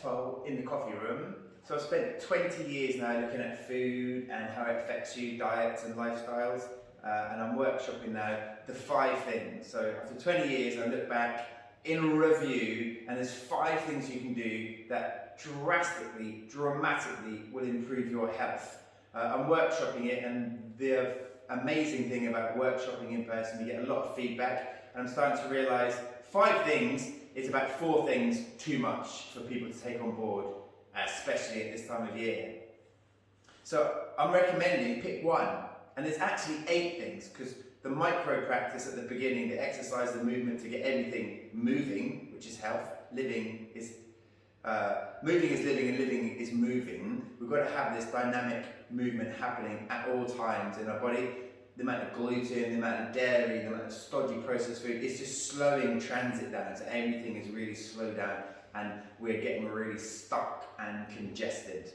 expo in the coffee room. So I've spent 20 years now looking at food and how it affects you, diets and lifestyles. And I'm workshopping now the 5 things. So after 20 years, I look back in review, and there's 5 things you can do that dramatically will improve your health. I'm workshopping it, and the amazing thing about workshopping in person, you get a lot of feedback, and I'm starting to realise 5 things is about 4 things too much for people to take on board, especially at this time of year. So I'm recommending pick 1, and there's actually 8 things, because the micro practice at the beginning, the exercise, the movement to get everything moving, which is health. Moving is living and living is moving. We've got to have this dynamic movement happening at all times in our body. The amount of gluten, the amount of dairy, the amount of stodgy processed food, it's just slowing transit down. So everything is really slowed down and we're getting really stuck and congested.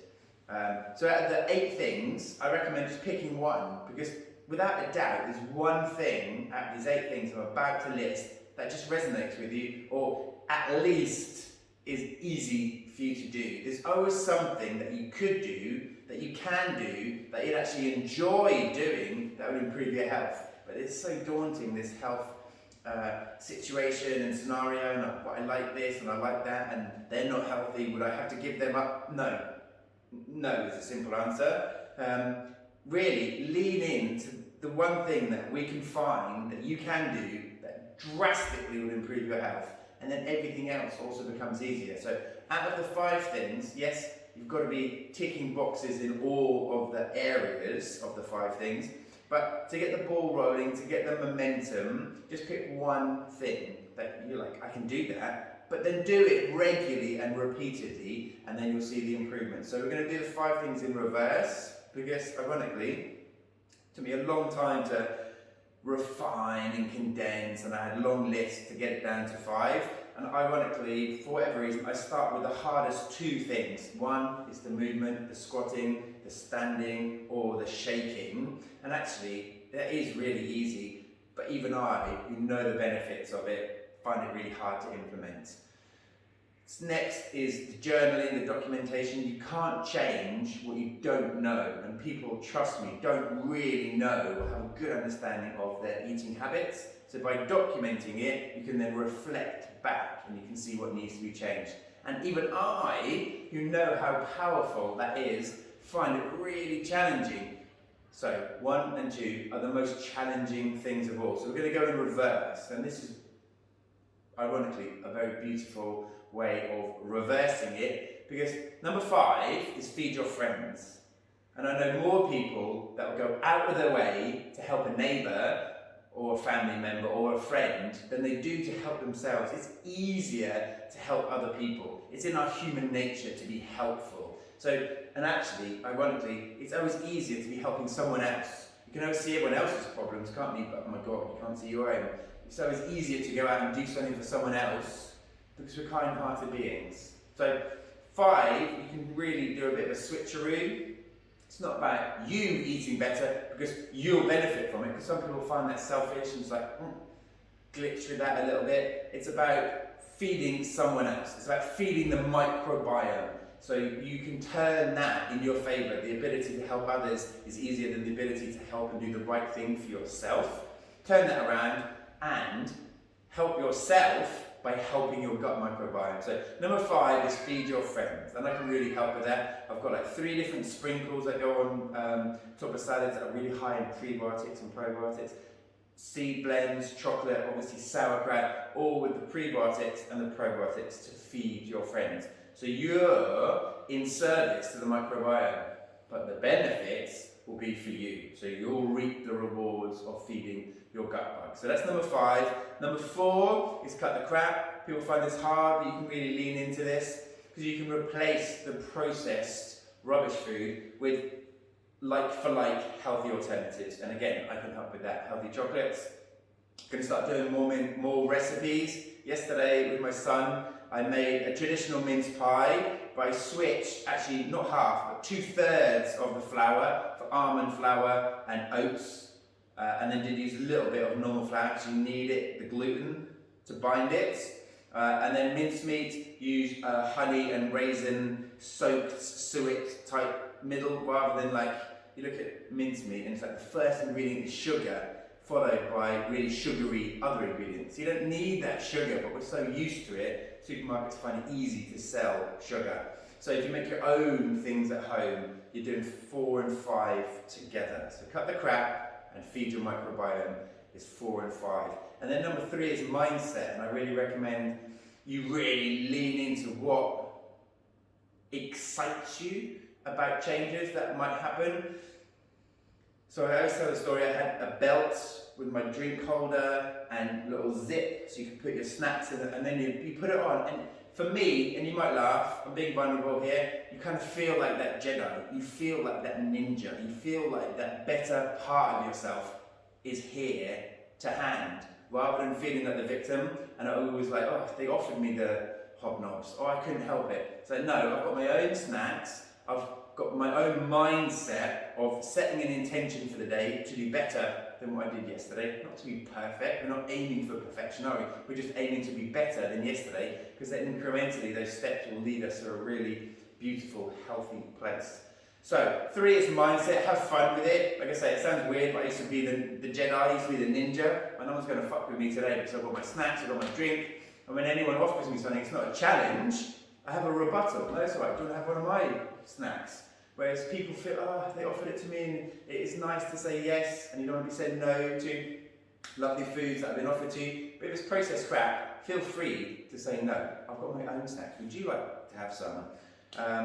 So out of the 8 things, I recommend just picking 1, because without a doubt, there's one thing out of these 8 things I'm about to list that just resonates with you, or at least is easy for you to do. There's always something that you could do, that you can do, that you'd actually enjoy doing, that would improve your health. But it's so daunting, this health situation and scenario, and I like this and I like that, and they're not healthy, would I have to give them up? No. No is a simple answer. Really lean into the one thing that we can find that you can do that drastically will improve your health, and then everything else also becomes easier. So out of the 5 things, yes, you've got to be ticking boxes in all of the areas of the 5 things, but to get the ball rolling, to get the momentum, just pick one thing that you're like, I can do that. But then do it regularly and repeatedly, and then you'll see the improvement. So we're going to do the 5 things in reverse, because ironically, it took me a long time to refine and condense, and I had a long list to get it down to 5. And ironically, for whatever reason, I start with the hardest 2 things. One is the movement, the squatting, the standing, or the shaking. And actually, that is really easy, but even I, who know the benefits of it, find it really hard to implement. Next is the journaling, the documentation. You can't change what you don't know, and people, trust me, don't really know or have a good understanding of their eating habits. So by documenting it, you can then reflect back and you can see what needs to be changed. And even I, who know how powerful that is, find it really challenging. So 1 and 2 are the most challenging things of all. So we're going to go in reverse, and this is ironically a very beautiful way of reversing it, because number 5 is feed your friends. And I know more people that will go out of their way to help a neighbour or a family member or a friend than they do to help themselves. It's easier to help other people. It's in our human nature to be helpful. So, and actually, ironically, it's always easier to be helping someone else. You can always see everyone else's problems, can't you? But oh my God, you can't see your own. It's always easier to go out and do something for someone else, because we're kind-hearted beings. So 5, you can really do a bit of a switcheroo. It's not about you eating better because you'll benefit from it, because some people find that selfish and it's like, glitch with that a little bit. It's about feeding someone else. It's about feeding the microbiome. So you can turn that in your favour. The ability to help others is easier than the ability to help and do the right thing for yourself. Turn that around and help yourself by helping your gut microbiome. So number 5 is feed your friends, and I can really help with that. I've got like 3 different sprinkles that go on top of salads that are really high in prebiotics and probiotics. Seed blends, chocolate, obviously sauerkraut, all with the prebiotics and the probiotics to feed your friends. So you're in service to the microbiome, but the benefits will be for you. So you'll reap the rewards of feeding your gut bug. So that's number 5. Number 4 is cut the crap. People find this hard, but you can really lean into this, because you can replace the processed rubbish food with like-for-like healthy alternatives. And again, I can help with that. Healthy chocolates. I'm going to start doing more recipes. Yesterday with my son, I made a traditional mince pie, but I switched, actually not half, but 2/3 of the flour for almond flour and oats. And then did use a little bit of normal flour because you need it, the gluten, to bind it. And then mincemeat, use a honey and raisin soaked suet type middle, rather than like, you look at mincemeat and it's like the first ingredient is sugar, followed by really sugary other ingredients. You don't need that sugar, but we're so used to it, supermarkets find it easy to sell sugar. So if you make your own things at home, you're doing 4 and 5 together. So cut the crap and feed your microbiome is 4 and 5. And then number 3 is mindset, and I really recommend you really lean into what excites you about changes that might happen. So I always tell the story, I had a belt with my drink holder and little zip so you can put your snacks in it, and then you put it on. And for me, and you might laugh, I'm being vulnerable here, you kind of feel like that Jedi, you feel like that ninja, you feel like that better part of yourself is here to hand, rather than feeling like the victim. And I was like, oh, they offered me the hobnobs, oh, I couldn't help it. So no, I've got my own snacks, I've got my own mindset of setting an intention for the day to do better than what I did yesterday. Not to be perfect, we're not aiming for perfection, are we? We're just aiming to be better than yesterday, because then incrementally those steps will lead us to a really beautiful, healthy place. So 3 is mindset, have fun with it. Like I say, it sounds weird, but I used to be the Jedi, I used to be the ninja, and no one's going to fuck with me today because I've got my snacks, I've got my drink, and when anyone offers me something, it's not a challenge, I have a rebuttal. No, it's alright, do you want to have one of my snacks? Whereas people feel, oh, they offered it to me and it is nice to say yes, and you don't want to be said no to lovely foods that have been offered to you. But if it's processed crap, feel free to say no. I've got my own snacks, would you like to have some?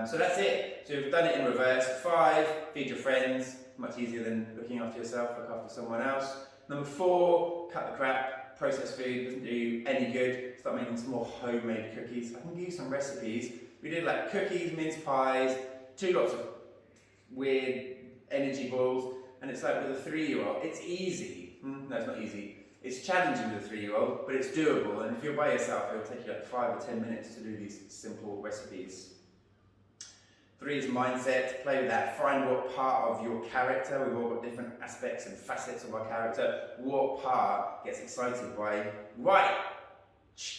So that's it. So we've done it in reverse. 5, feed your friends. Much easier than looking after yourself, look after someone else. Number 4, cut the crap. Processed food doesn't do you any good. Start making some more homemade cookies. I can give you some recipes. We did like cookies, mince pies, 2 lots of weird energy balls, and it's like with a 3-year-old, it's easy. No, it's not easy. It's challenging with a 3-year-old, but it's doable, and if you're by yourself, it'll take you like 5 or 10 minutes to do these simple recipes. 3 is mindset, play with that, find what part of your character, we've all got different aspects and facets of our character, what part gets excited by, right,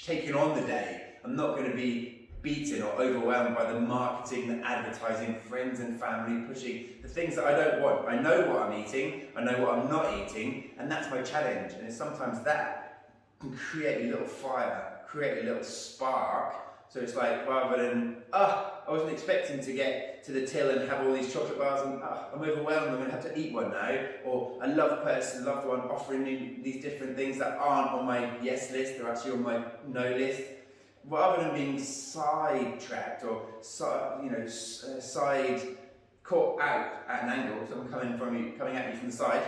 taking on the day. I'm not going to be beaten or overwhelmed by the marketing, the advertising, friends and family pushing the things that I don't want. I know what I'm eating, I know what I'm not eating, and that's my challenge. And it's sometimes that can create a little fire, create a little spark. So it's like, rather than, I wasn't expecting to get to the till and have all these chocolate bars, and I'm overwhelmed, I'm going to have to eat one now. Or a loved one offering me these different things that aren't on my yes list, they're actually on my no list. Rather than being sidetracked or side caught out at an angle, someone coming at you from the side,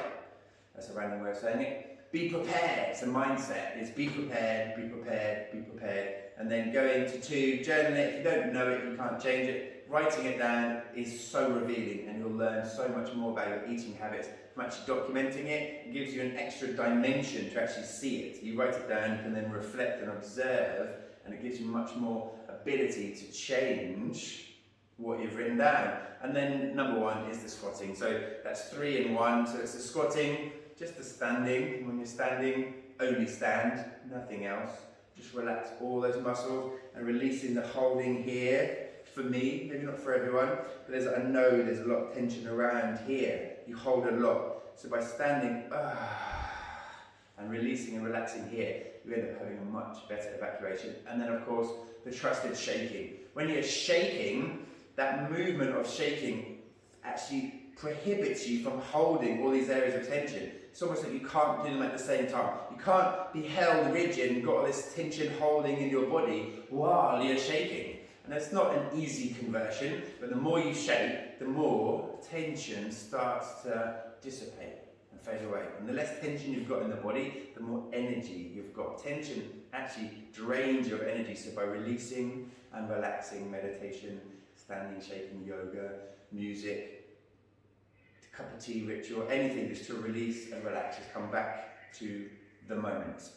that's a random way of saying it. Be prepared. So mindset is be prepared, be prepared, be prepared, and then go into 2, journal it. If you don't know it, you can't change it. Writing it down is so revealing, and you'll learn so much more about your eating habits from actually documenting it. It gives you an extra dimension to actually see it. You write it down, you can then reflect and observe, and it gives you much more ability to change what you've written down. And then number 1 is the squatting. So that's 3 in 1. So it's the squatting, just the standing. When you're standing, only stand, nothing else. Just relax all those muscles and releasing the holding here. For me, maybe not for everyone, but I know there's a lot of tension around here. You hold a lot. So by standing, and releasing and relaxing here, you end up having a much better evacuation. And then of course, the trusted shaking. When you're shaking, that movement of shaking actually prohibits you from holding all these areas of tension. It's almost like you can't do them at the same time. You can't be held rigid and got all this tension holding in your body while you're shaking. And that's not an easy conversion, but the more you shake, the more tension starts to dissipate and fade away. And the less tension you've got in the body, the more energy you've got. Tension actually drains your energy, so by releasing and relaxing, meditation, standing, shaking, yoga, music, cup of tea ritual, anything just to release and relax, just come back to the moment.